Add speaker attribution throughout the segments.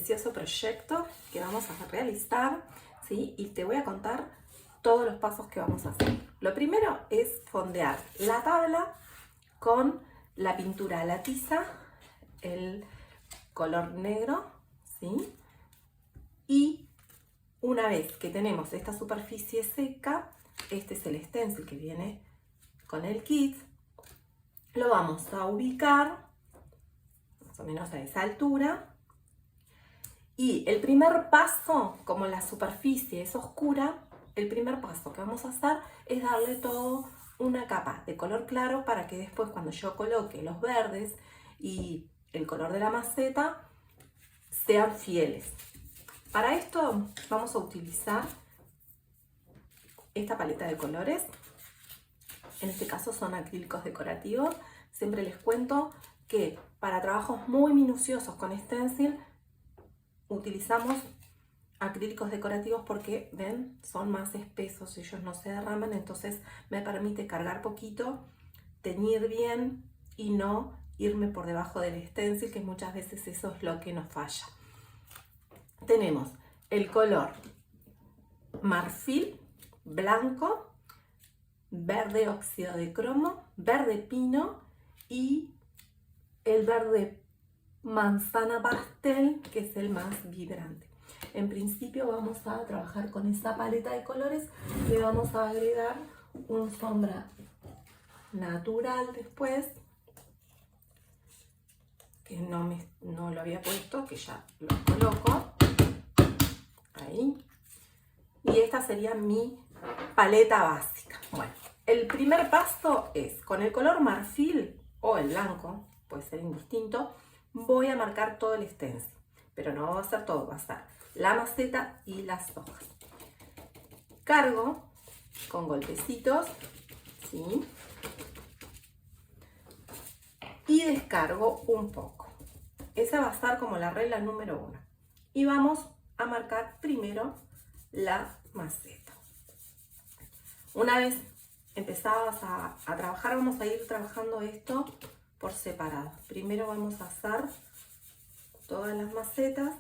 Speaker 1: precioso proyecto que vamos a realizar, ¿sí? Y te voy a contar todos los pasos que vamos a hacer. Lo primero es fondear la tabla con la pintura, la tiza, el color negro, ¿sí? Y una vez que tenemos esta superficie seca, este es el stencil que viene con el kit, lo vamos a ubicar más o menos a esa altura. Y el primer paso, como la superficie es oscura, el primer paso que vamos a hacer es darle todo una capa de color claro para que después cuando yo coloque los verdes y el color de la maceta sean fieles. Para esto vamos a utilizar esta paleta de colores. En este caso son acrílicos decorativos. Siempre les cuento que para trabajos muy minuciosos con stencil utilizamos acrílicos decorativos porque, ven, son más espesos, ellos no se derraman, entonces me permite cargar poquito, teñir bien y no irme por debajo del stencil, que muchas veces eso es lo que nos falla. Tenemos el color marfil, blanco, verde óxido de cromo, verde pino y el verde manzana pastel, que es el más vibrante. En principio vamos a trabajar con esa paleta de colores, le vamos a agregar un sombra natural después, que no lo había puesto, que ya lo coloco ahí. Y esta sería mi paleta básica. Bueno, el primer paso es con el color marfil o el blanco, puede ser indistinto, voy a marcar todo el stencil, pero no va a ser todo, va a ser la maceta y las hojas. Cargo con golpecitos, ¿sí? Y descargo un poco. Esa va a ser como la regla número 1. Y vamos a marcar primero la maceta. Una vez empezadas a trabajar, vamos a ir trabajando esto por separado. Primero vamos a hacer todas las macetas,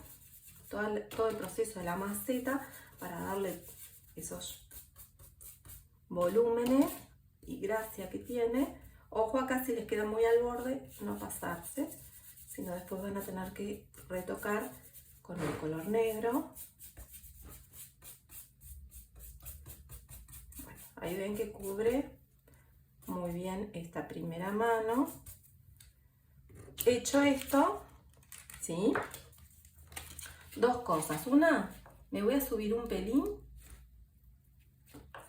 Speaker 1: todo el proceso de la maceta para darle esos volúmenes y gracia que tiene. Ojo acá, si les queda muy al borde, no pasarse, sino después van a tener que retocar con el color negro. Bueno, ahí ven que cubre muy bien esta primera mano. Hecho esto, ¿sí? Dos cosas. Una, me voy a subir un pelín,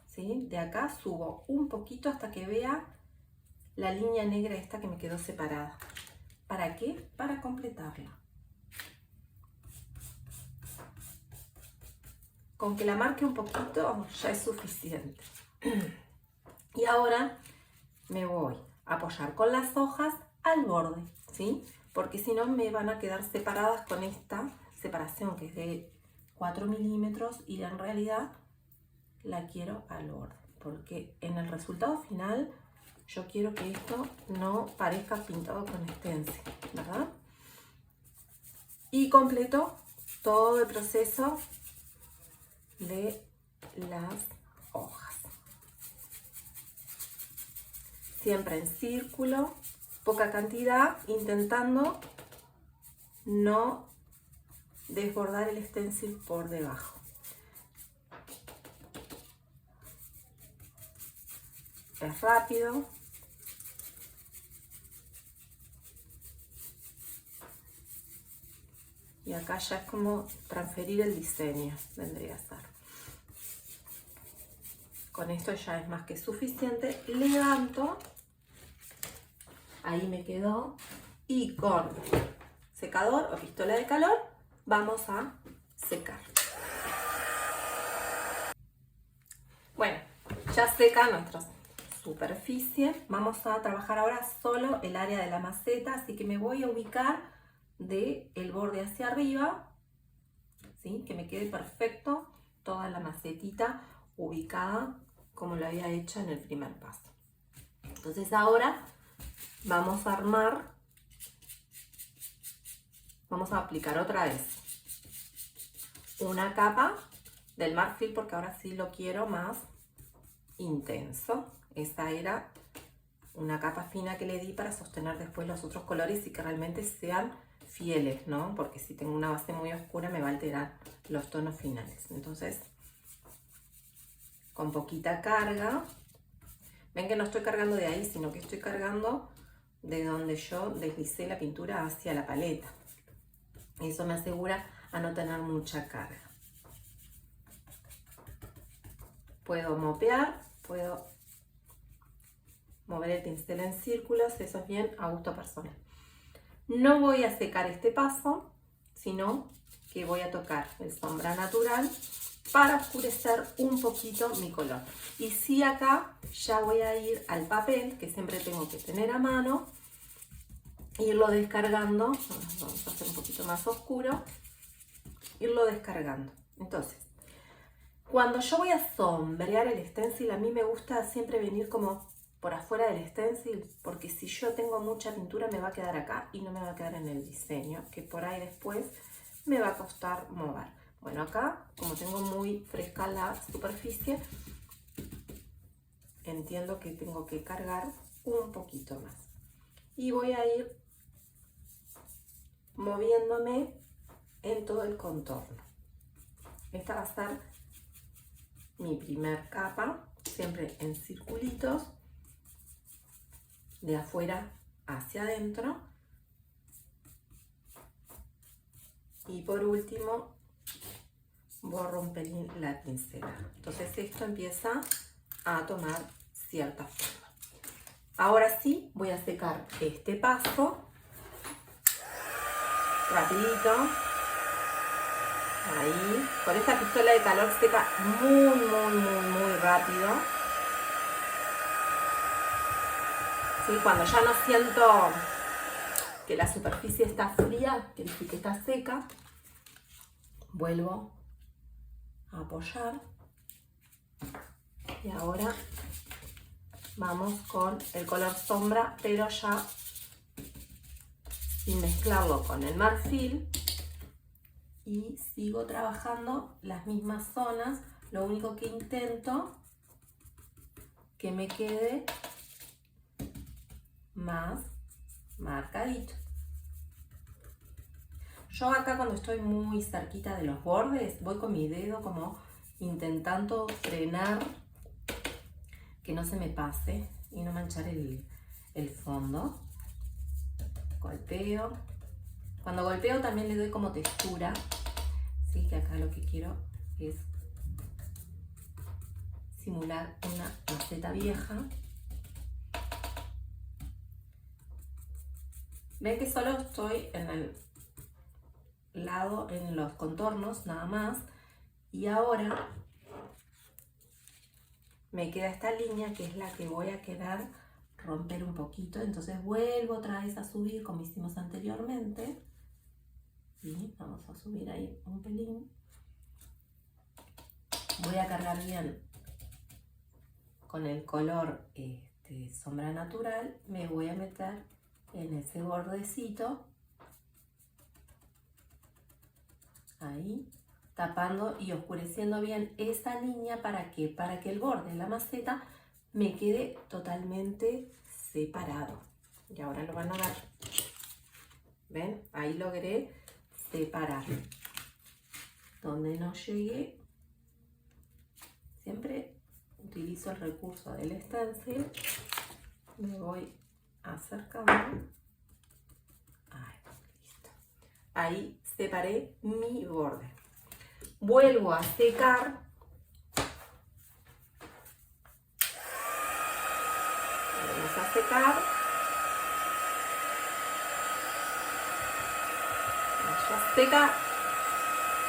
Speaker 1: ¿sí? De acá subo un poquito hasta que vea la línea negra esta que me quedó separada. ¿Para qué? Para completarla. Con que la marque un poquito ya es suficiente. Y ahora me voy a apoyar con las hojas al borde, ¿sí? Porque si no me van a quedar separadas con esta separación que es de 4 milímetros y en realidad la quiero al borde, porque en el resultado final yo quiero que esto no parezca pintado con stencil, ¿verdad? Y completo todo el proceso de las hojas. Siempre en círculo, poca cantidad, intentando no desbordar el stencil por debajo. Es rápido. Y acá ya es como transferir el diseño, vendría a ser. Con esto ya es más que suficiente. Levanto. Ahí me quedó. Y con secador o pistola de calor vamos a secar. Bueno, ya seca nuestra superficie. Vamos a trabajar ahora solo el área de la maceta, así que me voy a ubicar del borde hacia arriba, ¿sí? Que me quede perfecto toda la macetita ubicada como lo había hecho en el primer paso. Entonces ahora vamos a armar, vamos a aplicar otra vez una capa del marfil porque ahora sí lo quiero más intenso. Esa era una capa fina que le di para sostener después los otros colores y que realmente sean fieles, ¿no? Porque si tengo una base muy oscura me va a alterar los tonos finales. Entonces, con poquita carga, ven que no estoy cargando de ahí, sino que estoy cargando de donde yo deslicé la pintura hacia la paleta. Eso me asegura a no tener mucha carga. Puedo mopear, puedo mover el pincel en círculos, eso es bien a gusto personal. No voy a secar este paso, sino que voy a tocar el sombra natural para oscurecer un poquito mi color. Y sí, acá ya voy a ir al papel, que siempre tengo que tener a mano, irlo descargando. Vamos a hacer un poquito más oscuro, irlo descargando. Entonces, cuando yo voy a sombrear el stencil, a mí me gusta siempre venir como por afuera del stencil, porque si yo tengo mucha pintura me va a quedar acá y no me va a quedar en el diseño, que por ahí después me va a costar mover. Bueno, acá, como tengo muy fresca la superficie, entiendo que tengo que cargar un poquito más. Y voy a ir moviéndome en todo el contorno. Esta va a ser mi primer capa, siempre en circulitos, de afuera hacia adentro. Y por último, borro un pelín la pincela. Entonces esto empieza a tomar cierta forma. Ahora sí, voy a secar este paso rapidito. Ahí, con esta pistola de calor seca muy rápido. ¿Sí? Cuando ya no siento que la superficie está fría, que está seca, vuelvo a apoyar. Y ahora vamos con el color sombra, pero ya sin mezclarlo con el marfil. Y sigo trabajando las mismas zonas, lo único que intento que me quede más marcadito. Yo acá cuando estoy muy cerquita de los bordes, voy con mi dedo como intentando frenar que no se me pase y no manchar el fondo. Golpeo. Cuando golpeo también le doy como textura. Así que acá lo que quiero es simular una maceta vieja. Ven que solo estoy en el lado, en los contornos nada más. Y ahora me queda esta línea que es la que voy a querer romper un poquito. Entonces vuelvo otra vez a subir como hicimos anteriormente. Y vamos a subir ahí un pelín. Voy a cargar bien con el color sombra natural. Me voy a meter en ese bordecito. Ahí, tapando y oscureciendo bien esa línea. ¿Para qué? Para que el borde de la maceta me quede totalmente separado. Y ahora lo van a ver. ¿Ven? Ahí logré separar. Donde no llegué, siempre utilizo el recurso del stencil. Me voy acercando. Ahí, listo. Ahí separé mi borde. Vuelvo a secar. Vamos a secar. Ya seca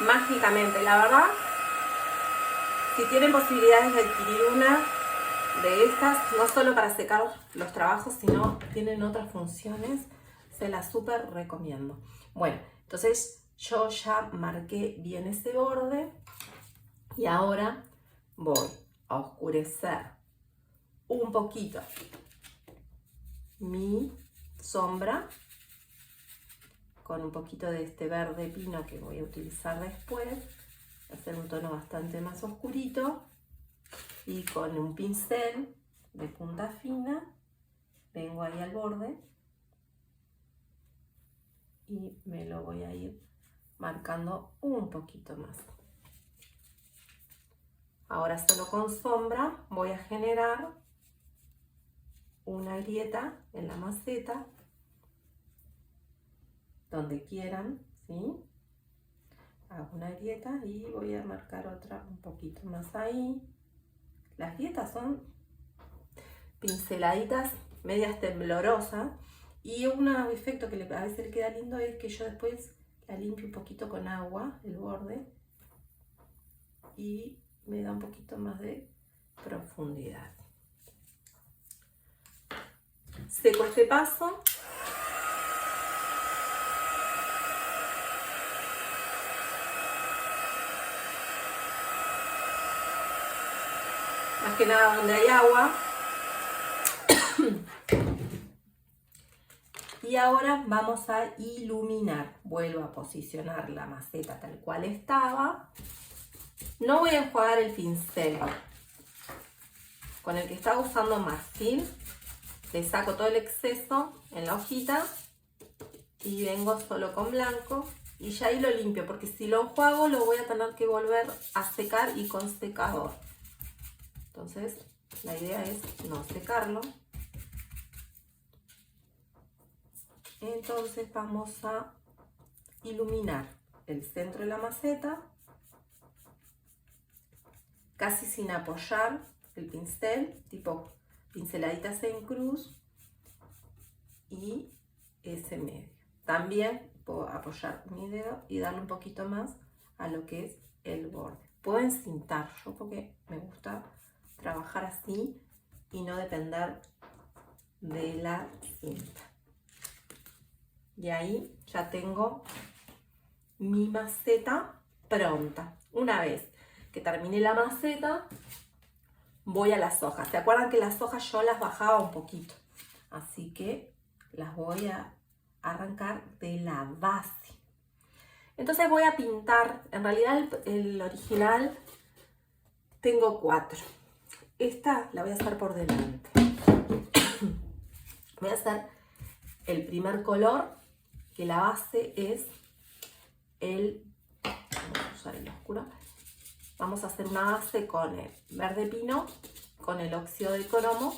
Speaker 1: mágicamente, la verdad. Si tienen posibilidades de adquirir una de estas, no solo para secar los trabajos, sino tienen otras funciones, se las súper recomiendo. Bueno, entonces yo ya marqué bien ese borde y ahora voy a oscurecer un poquito mi sombra con un poquito de este verde pino que voy a utilizar después. hacer un tono bastante más oscurito y con un pincel de punta fina vengo ahí al borde y me lo voy a ir marcando un poquito más. Ahora solo con sombra voy a generar una grieta en la maceta donde quieran, ¿sí? Hago una grieta y voy a marcar otra un poquito más ahí. Las grietas son pinceladitas medias temblorosas y un efecto que a veces le queda lindo es que yo después la limpio un poquito con agua, el borde, y me da un poquito más de profundidad. Seco este paso. Más que nada donde hay agua. Y ahora vamos a iluminar. Vuelvo a posicionar la maceta tal cual estaba. No voy a enjuagar el pincel. Con el que estaba usando marfil, le saco todo el exceso en la hojita y vengo solo con blanco y ya ahí lo limpio, porque si lo enjuago lo voy a tener que volver a secar y con secador. Entonces la idea es no secarlo. Entonces vamos a iluminar el centro de la maceta, casi sin apoyar el pincel, tipo pinceladitas en cruz, y ese medio. También puedo apoyar mi dedo y darle un poquito más a lo que es el borde. Puedo encintar, yo porque me gusta trabajar así y no depender de la cinta. Y ahí ya tengo mi maceta pronta. Una vez que terminé la maceta, voy a las hojas. ¿Se acuerdan que las hojas yo las bajaba un poquito? Así que las voy a arrancar de la base. Entonces voy a pintar, en realidad el original tengo 4. Esta la voy a hacer por delante. Voy a hacer el primer color, que la base es vamos a usar el oscuro. Vamos a hacer una base con el verde pino, con el óxido de cromo,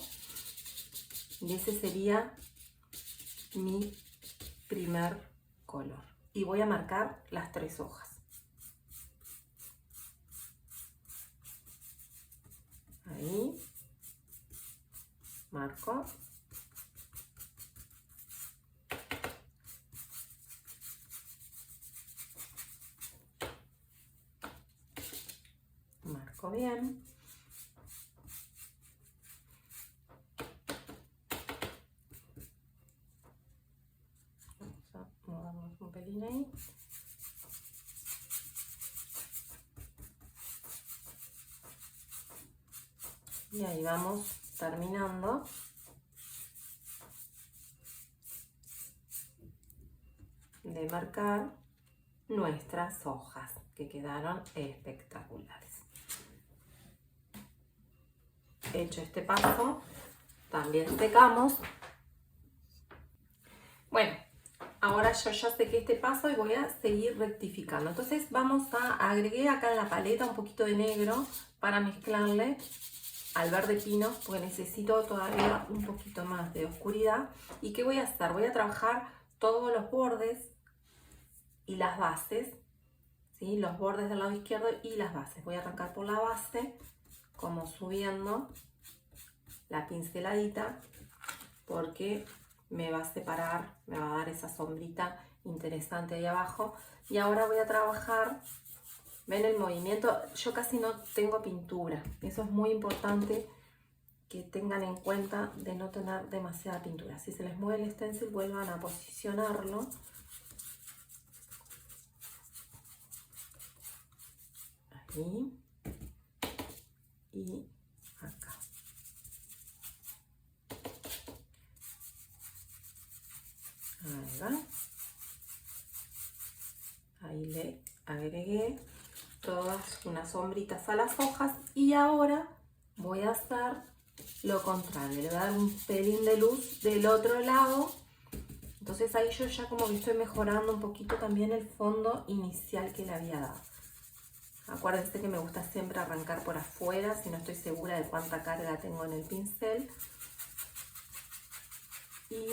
Speaker 1: y ese sería mi primer color. Y voy a marcar las 3 hojas. Ahí marco. Marco bien. Vamos a movernos un pelín ahí. Y ahí vamos terminando. De marcar nuestras hojas, que quedaron espectaculares. Hecho este paso, también secamos. Bueno, ahora yo ya sequé este paso y voy a seguir rectificando. Entonces agregué acá en la paleta un poquito de negro para mezclarle al verde pino, porque necesito todavía un poquito más de oscuridad. ¿Y qué voy a hacer? Voy a trabajar todos los bordes y las bases, ¿sí? Los bordes del lado izquierdo y las bases. Voy a arrancar por la base, como subiendo la pinceladita, porque me va a separar, me va a dar esa sombrita interesante ahí abajo. Y ahora voy a trabajar, ven el movimiento, yo casi no tengo pintura, eso es muy importante que tengan en cuenta, de no tener demasiada pintura. Si se les mueve el stencil, vuelvan a posicionarlo. Ahí y acá. Ahí va. Ahí le agregué todas unas sombritas a las hojas y ahora voy a hacer lo contrario, le voy a dar un pelín de luz del otro lado. Entonces ahí yo ya como que estoy mejorando un poquito también el fondo inicial que le había dado. Acuérdense que me gusta siempre arrancar por afuera si no estoy segura de cuánta carga tengo en el pincel. Y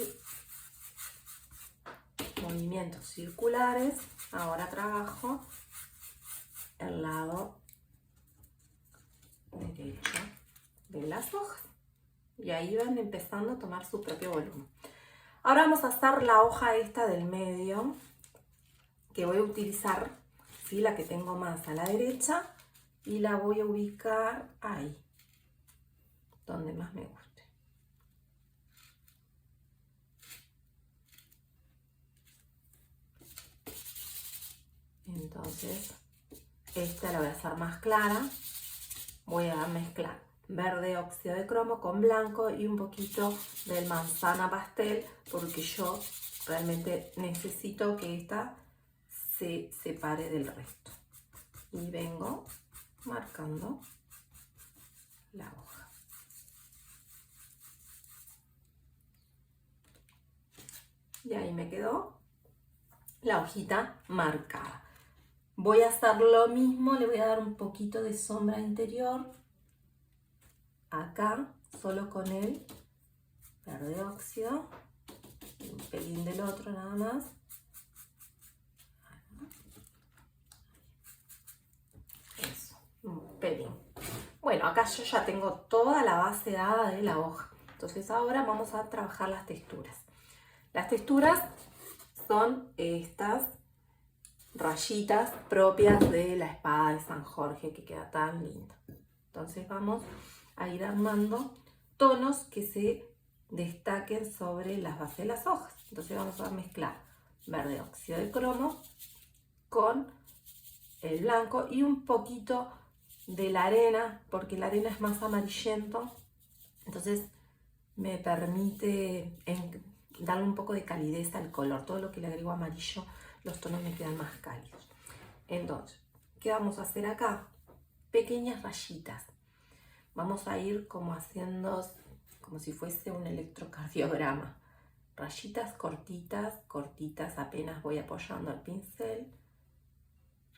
Speaker 1: movimientos circulares. Ahora trabajo el lado derecho de las hojas. Y ahí van empezando a tomar su propio volumen. Ahora vamos a hacer la hoja esta del medio, que voy a utilizar, ¿sí?, la que tengo más a la derecha, y la voy a ubicar ahí, donde más me guste. Entonces, esta la voy a hacer más clara. Voy a mezclar verde óxido de cromo con blanco y un poquito del manzana pastel, porque yo realmente necesito que esta se separe del resto. Y vengo marcando la hoja. Y ahí me quedó la hojita marcada. Voy a hacer lo mismo, le voy a dar un poquito de sombra interior acá, solo con el verde óxido, un pelín del otro nada más. Eso, un pelín. Bueno, acá yo ya tengo toda la base dada de la hoja. Entonces ahora vamos a trabajar las texturas. Las texturas son estas rayitas propias de la espada de San Jorge, que queda tan linda. Entonces vamos a ir armando tonos que se destaquen sobre las bases de las hojas. Entonces vamos a mezclar verde óxido de cromo con el blanco y un poquito de la arena, porque la arena es más amarillento, entonces me permite darle un poco de calidez al color. Todo lo que le agrego amarillo, los tonos me quedan más cálidos. Entonces, ¿qué vamos a hacer acá? Pequeñas rayitas. Vamos a ir como haciendo, como si fuese un electrocardiograma. Rayitas cortitas, cortitas, apenas voy apoyando el pincel.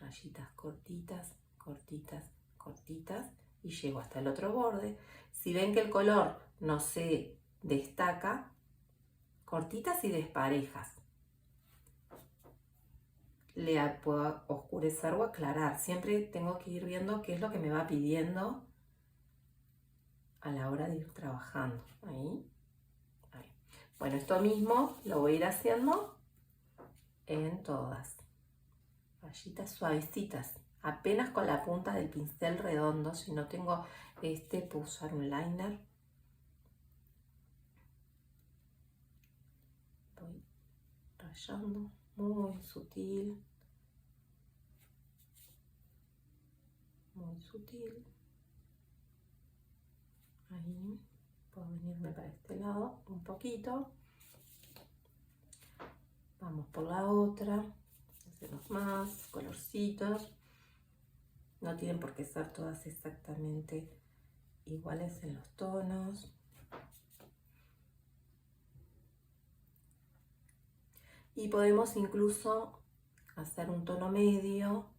Speaker 1: Rayitas cortitas, cortitas, cortitas, y llego hasta el otro borde. Si ven que el color no se destaca, cortitas y desparejas. Le puedo oscurecer o aclarar. Siempre tengo que ir viendo qué es lo que me va pidiendo a la hora de ir trabajando. Ahí, ahí. Bueno, esto mismo lo voy a ir haciendo en todas. Rayitas suavecitas, apenas con la punta del pincel redondo. Si no tengo puedo usar un liner. Voy rayando muy sutil, muy sutil. Ahí puedo venirme para este lado un poquito. Vamos por la otra. Hacemos más colorcitos. No tienen por qué ser todas exactamente iguales en los tonos. Y podemos incluso hacer un tono medio.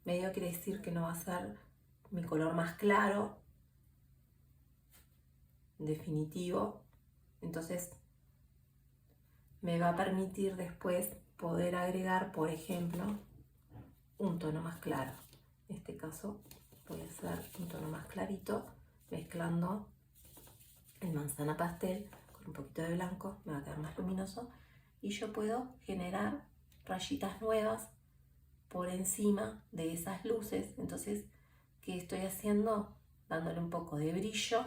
Speaker 1: Medio quiere decir que no va a ser mi color más claro, definitivo. Entonces me va a permitir después poder agregar, por ejemplo, un tono más claro. En este caso voy a hacer un tono más clarito, mezclando el manzana pastel con un poquito de blanco, me va a quedar más luminoso, y yo puedo generar rayitas nuevas por encima de esas luces. Entonces, ¿qué estoy haciendo? Dándole un poco de brillo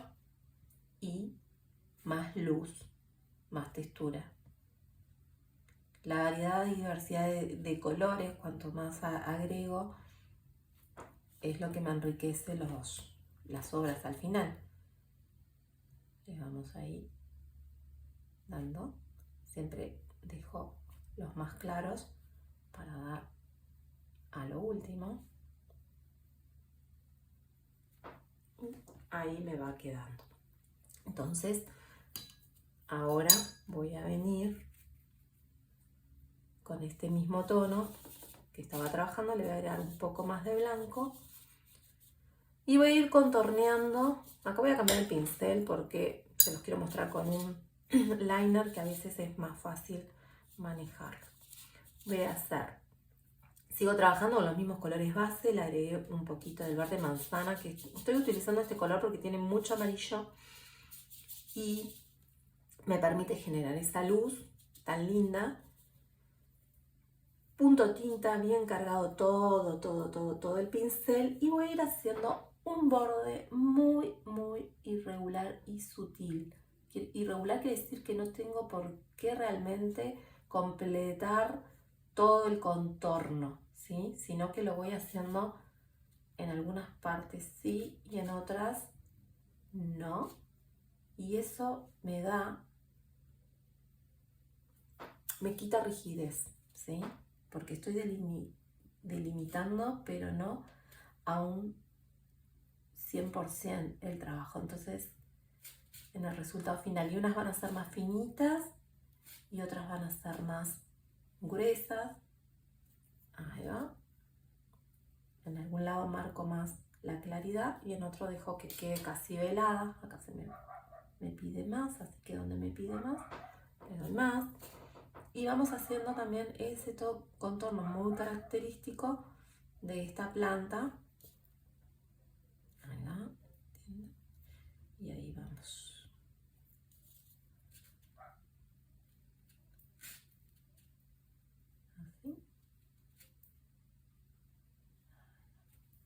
Speaker 1: y más luz, más textura. La variedad y diversidad de colores, cuanto más agrego, es lo que me enriquece las obras al final. Le vamos ahí dando. Siempre dejo los más claros para dar a lo último. ahí me va quedando. Entonces, ahora voy a venir con este mismo tono que estaba trabajando, le voy a agregar un poco más de blanco y voy a ir contorneando. Acá voy a cambiar el pincel porque se los quiero mostrar con un liner que a veces es más fácil manejarlo. Voy a hacer, sigo trabajando con los mismos colores base, le agregué un poquito del verde manzana, que estoy utilizando este color porque tiene mucho amarillo y me permite generar esa luz tan linda. Punto tinta, bien cargado todo el pincel, y voy a ir haciendo un borde muy irregular y sutil. Irregular quiere decir que no tengo por qué realmente completar todo el contorno, ¿sí? Sino que lo voy haciendo en algunas partes sí y en otras no. Y eso me quita rigidez, ¿sí? Porque estoy delimitando, pero no a un 100% el trabajo. Entonces, en el resultado final, y unas van a ser más finitas y otras van a ser más gruesas. Ahí va. En algún lado marco más la claridad y en otro dejo que quede casi velada. Acá me pide más, así que donde me pide más, le doy más. Y vamos haciendo también ese contorno muy característico de esta planta. Ahí va. Y ahí vamos. Así.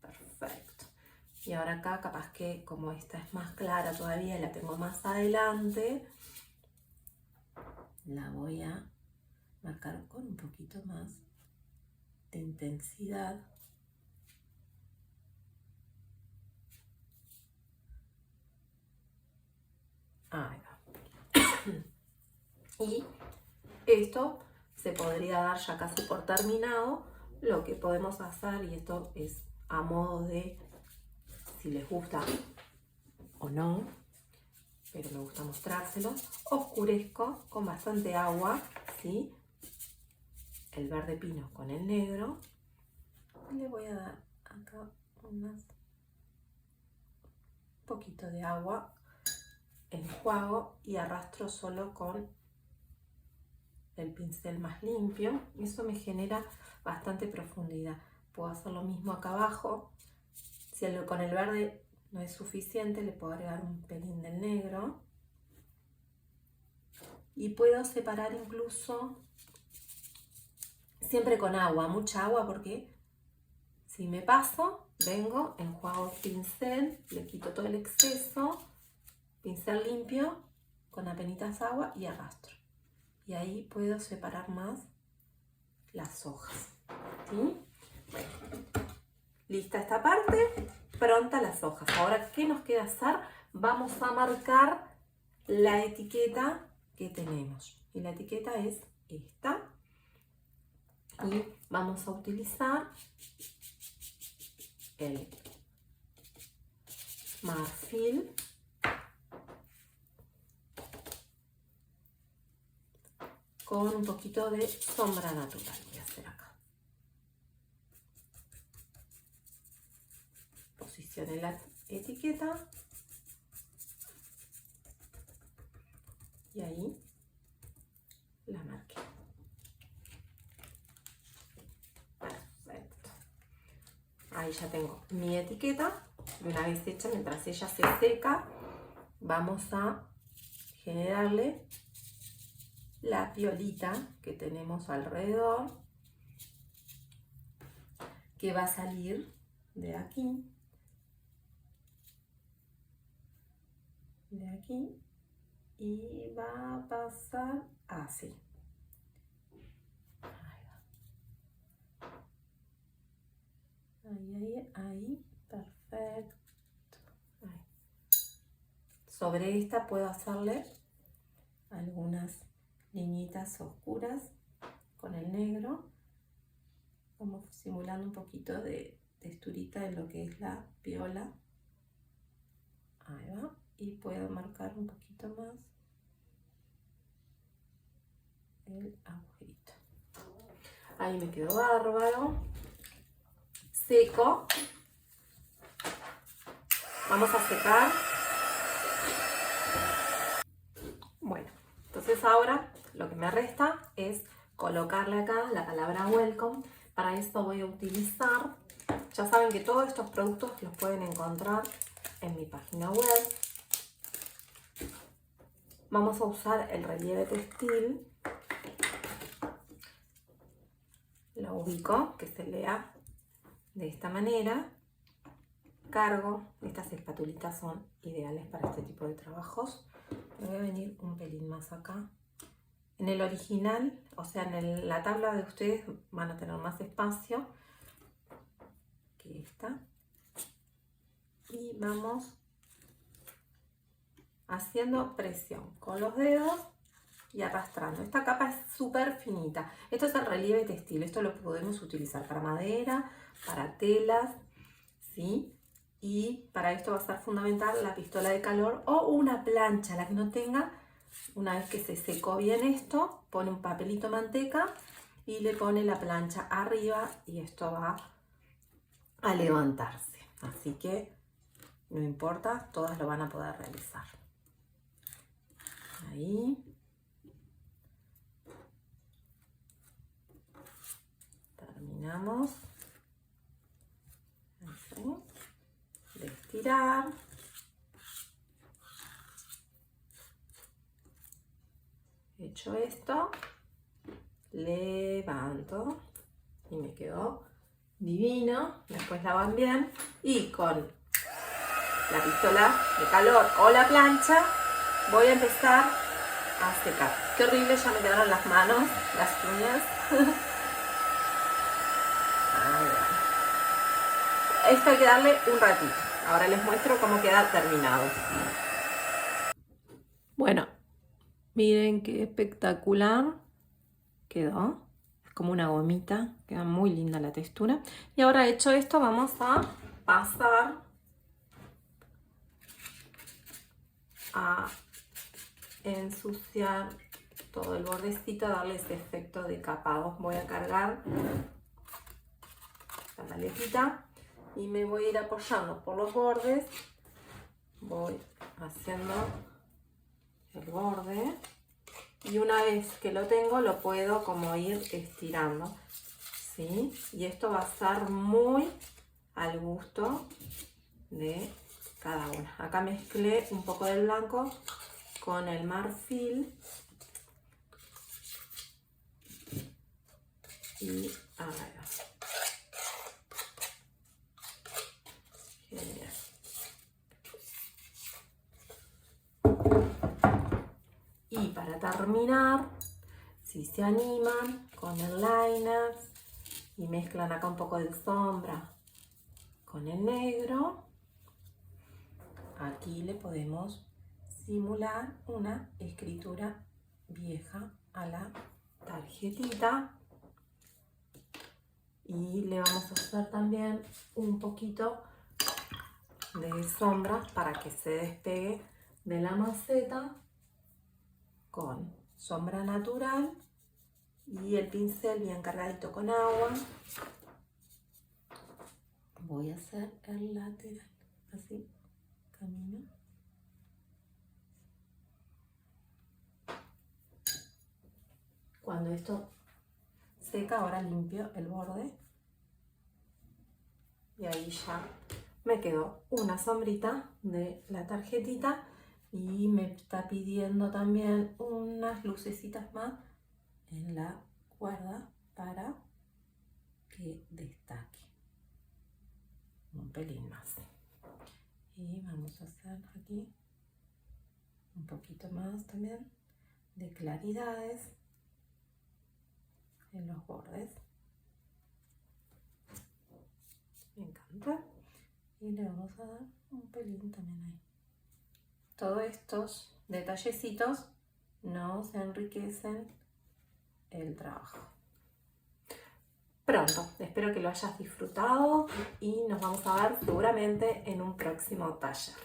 Speaker 1: Perfecto. Y ahora acá capaz que como esta es más clara todavía y la tengo más adelante, la voy a marcar con un poquito más de intensidad. Ahí va. Y esto se podría dar ya casi por terminado. Lo que podemos hacer, y esto es a modo de si les gusta o no, pero me gusta mostrárselo, oscurezco con bastante agua, ¿sí? El verde pino con el negro. Y le voy a dar acá un poquito de agua, enjuago y arrastro solo con el pincel más limpio. Eso me genera bastante profundidad. Puedo hacer lo mismo acá abajo. Si con el verde no es suficiente, le puedo agregar un pelín del negro. Y puedo separar incluso siempre con agua, mucha agua, porque si me paso, vengo, enjuago el pincel, le quito todo el exceso, pincel limpio, con apenitas agua y arrastro. Y ahí puedo separar más las hojas, ¿sí? Bueno, lista esta parte, pronta las hojas. Ahora, ¿qué nos queda hacer? Vamos a marcar la etiqueta que tenemos. Y la etiqueta es esta. Y vamos a utilizar el marfil con un poquito de sombra natural. Voy a hacer acá. Posicioné la etiqueta y ahí la marqué. Perfecto. Ahí ya tengo mi etiqueta. Y una vez hecha, mientras ella se seca, vamos a generarle la piolita que tenemos alrededor, que va a salir de aquí, y va a pasar así. Ahí, perfecto. Ahí. Sobre esta puedo hacerle algunas liñitas oscuras con el negro, como simulando un poquito de texturita de lo que es la piola. y puedo marcar un poquito más el agujerito. Ahí me quedó bárbaro. Seco. Vamos a secar. Bueno, entonces ahora lo que me resta es colocarle acá la palabra welcome. Para esto voy a utilizar, ya saben que todos estos productos los pueden encontrar en mi página web. Vamos a usar el relieve textil. Lo ubico, que se lea de esta manera. Cargo. Estas espatulitas son ideales para este tipo de trabajos. Me voy a venir un pelín más acá. En el original, o sea, en la tabla de ustedes van a tener más espacio que esta. Y vamos haciendo presión con los dedos y arrastrando. Esta capa es súper finita. Esto es el relieve textil. Esto lo podemos utilizar para madera, para telas, ¿sí? Y para esto va a ser fundamental la pistola de calor o una plancha, la que no tenga. Una vez que se secó bien esto, pone un papelito manteca y le pone la plancha arriba y esto va a levantarse. Así que no importa, todas lo van a poder realizar. Ahí. Terminamos. Así. De estirar. Hecho esto, levanto y me quedó divino. Después la van bien y con la pistola de calor o la plancha voy a empezar a secar. Qué horrible, ya me quedaron las manos, las uñas. Esto hay que darle un ratito. Ahora les muestro cómo queda terminado. Bueno, miren qué espectacular quedó. Es como una gomita, queda muy linda la textura. Y ahora hecho esto, vamos a pasar a ensuciar todo el bordecito, darle ese efecto de capado. Voy a cargar la maletita y me voy a ir apoyando por los bordes. Voy haciendo el borde y una vez que lo tengo lo puedo como ir estirando, ¿sí? Y esto va a ser muy al gusto de cada una. Acá mezclé un poco del blanco con el marfil y a ver. Genial. Y para terminar, si se animan con el liner y mezclan acá un poco de sombra con el negro, aquí le podemos simular una escritura vieja a la tarjetita y le vamos a hacer también un poquito de sombra para que se despegue de la maceta con sombra natural y el pincel bien cargadito con agua. Voy a hacer el lateral, así, camino. Cuando esto seca, ahora limpio el borde y ahí ya me quedó una sombrita de la tarjetita y me está pidiendo también unas lucecitas más en la cuerda para que destaque un pelín más. Y vamos a hacer aquí un poquito más también de claridades en los bordes. Me encanta. Y le vamos a dar un pelín también ahí. Todos estos detallecitos nos enriquecen el trabajo. Pronto, espero que lo hayas disfrutado y nos vamos a ver seguramente en un próximo taller.